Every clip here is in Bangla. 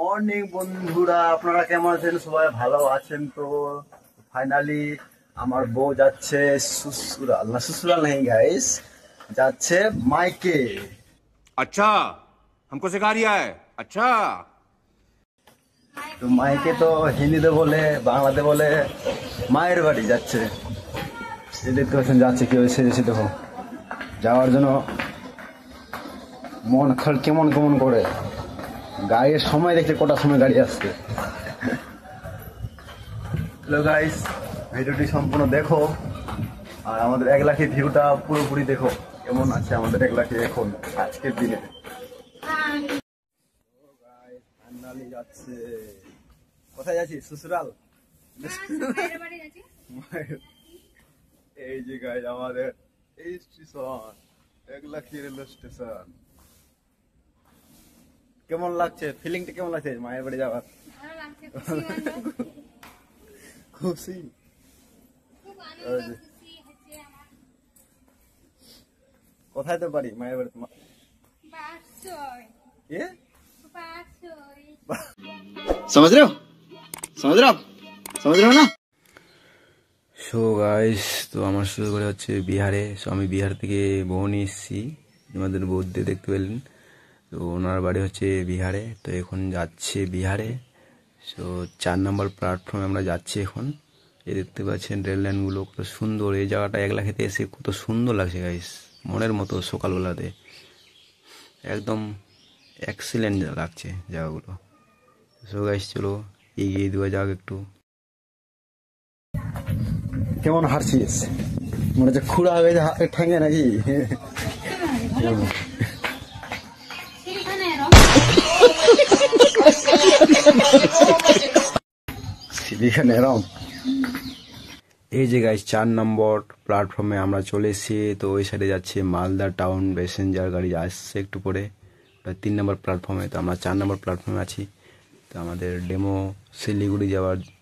মর্নিং বন্ধুরা, আপনারা কেমন আছেন? সবাই ভালো আছেন তো? ফাইনালি আমার বউ যাচ্ছে শ্বশুরাল, না শ্বশুরাল নেই গাইস, যাচ্ছে মাইকে। अच्छा हमको सिखा रिया है। अच्छा তো মাইকে তো হিন্দিতে বলে, বাংলাতে বলে মায়ের বাড়ি যাচ্ছে। এই দেখতে পাচ্ছেন যাচ্ছে কি হয়েছে, এসে দেখো যাওয়ার জন্য মন কেমন কেমন করে। গাড়ির সময় দেখছে কটার সময় গাড়ি আসছে। হ্যালো গাইস, ভিডিওটি সম্পূর্ণ দেখো আর আমাদের 1 লাখের ভিউটা পুরোপুরি দেখো কেমন আছে আমাদের 1 লাখে এখন আজকের দিনে। ফাইনালি যাচ্ছে। কোথায় যাচ্ছি? শ্বশুরাল। এই যে গাইস আমাদের এই স্টেশন 1 লাখের রেলওয়ে স্টেশন। কেমন লাগছে? ফিলিংটা কেমন লাগছে মায়ের বাড়ি যাওয়ার? খুশি। কোথায় তো বাড়ি? মায়ের বাড়ি তোমার? समझ रहे हो? समझ रहे हो? समझ रहे हो ना? সো গাইস, তো আমার শুরু করে হচ্ছে বিহারে। সো আমি বিহার থেকে বউ নিয়ে এসেছি, আমাদের বৌদ্ধে দেখতে পেলেন। তো ওনার বাড়ি হচ্ছে বিহারে, তো এখন যাচ্ছে বিহারে। সো 4 নম্বর প্ল্যাটফর্মে আমরা যাচ্ছি এখন। এই দেখতে পাচ্ছেন রেল লাইনগুলো কত সুন্দর। এই জায়গাটা 1 লাখেতে এসে কত সুন্দর লাগছে গাইস, মনের মতো। সকালবেলাতে একদম এক্সিলেন্ট লাগছে জায়গাগুলো। সো গাইস চলো এগিয়ে দেওয়া যাক একটু। কেমন হারছিস? মনে হচ্ছে খুঁড়া হয়ে হাতে ঠেঙে নাকি? এই যে গাইস 4 নম্বর প্ল্যাটফর্মে আমরা চলে এসেছি। তো ওই সাইডে যাচ্ছে মালদা টাউন প্যাসেঞ্জার গাড়ি আসছে একটু পরে। 3 নম্বর প্ল্যাটফর্মে, তো আমরা 4 নম্বর প্ল্যাটফর্মে আছি। তো আমাদের ডেমো শিলিগুড়ি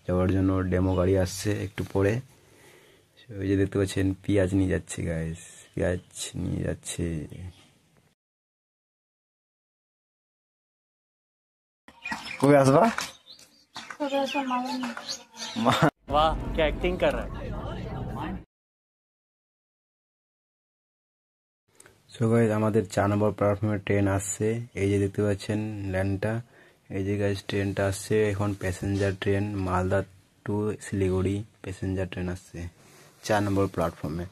যাওয়ার জন্য ডেমো গাড়ি আসছে একটু পরে। ওই যে দেখতে পাচ্ছেন পেঁয়াজ নিয়ে যাচ্ছে গাইস, পেঁয়াজ নিয়ে যাচ্ছে। কবে আসবা? वाह क्या एक्टिंग कर रहा है। সো গাইস আমাদের 4 নম্বর প্ল্যাটফর্মে ট্রেন আসছে। এই যে দেখতে পাচ্ছেন লাইনটা, এই যে গাইস ট্রেনটা আসছে এখন, passenger train Malda to Siliguri passenger train আসছে 4 নম্বর প্ল্যাটফর্মে।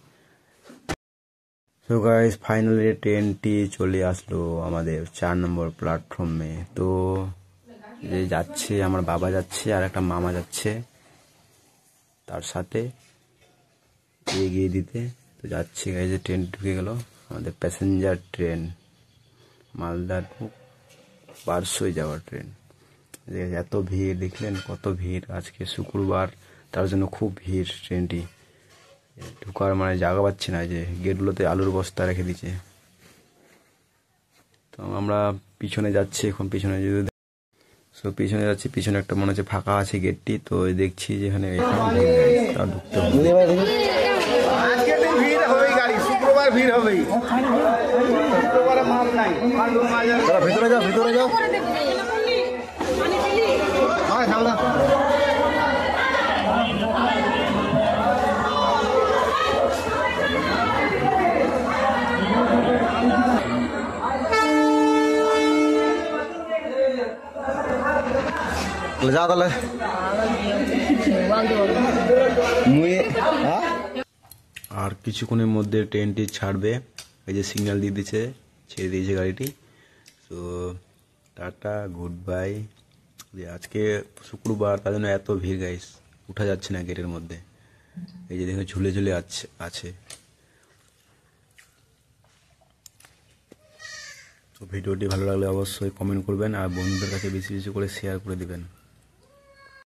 সো গাইস ফাইনালি ট্রেনটি চলে আসলো আমাদের 4 নম্বর প্ল্যাটফর্মে। তো যে যাচ্ছে আমার বাবা যাচ্ছে আর একটা মামা যাচ্ছে তার সাথে এগিয়ে দিতে। তো যাচ্ছে গাইস, ট্রেন ঢুকে গেল আমাদের passenger train Malda to Barsoi যাওয়ার ট্রেন। এত ভিড় দেখলেন, কত ভিড় আজকে শুক্রবার, তার জন্য খুব ভিড়। ট্রেনটি ঢুকার মানে জায়গা পাচ্ছে না, যে গেটগুলোতে আলুর বস্তা রেখে দিচ্ছে। তো আমরা পিছনে যাচ্ছি এখন, পিছনে যদি পিছনে যাচ্ছি, পিছনে একটা মনে হচ্ছে ফাঁকা আছে গেটটি। তো দেখছি যে এখানে ঢুকতে হবে। ভিড় হবে, ভিতরে যাও, ভিতরে যাও। যাও তাহলে। আর কিছুক্ষণের মধ্যে ট্রেনটি ছাড়বে। এই যে সিগন্যাল দিয়ে দিচ্ছে, ছেড়ে দিয়েছে গাড়িটি। তো টাটা, গুড বাই। যে আজকে শুক্রবার, তার জন্য এত ভিড় গাইস, উঠা যাচ্ছে না গেটের মধ্যে। এই যে দেখো ঝুলে ঝুলে আছে। তো ভিডিওটি ভালো লাগলে অবশ্যই কমেন্ট করবেন আর বন্ধুদের কাছে বেশি বেশি করে শেয়ার করে দিবেন।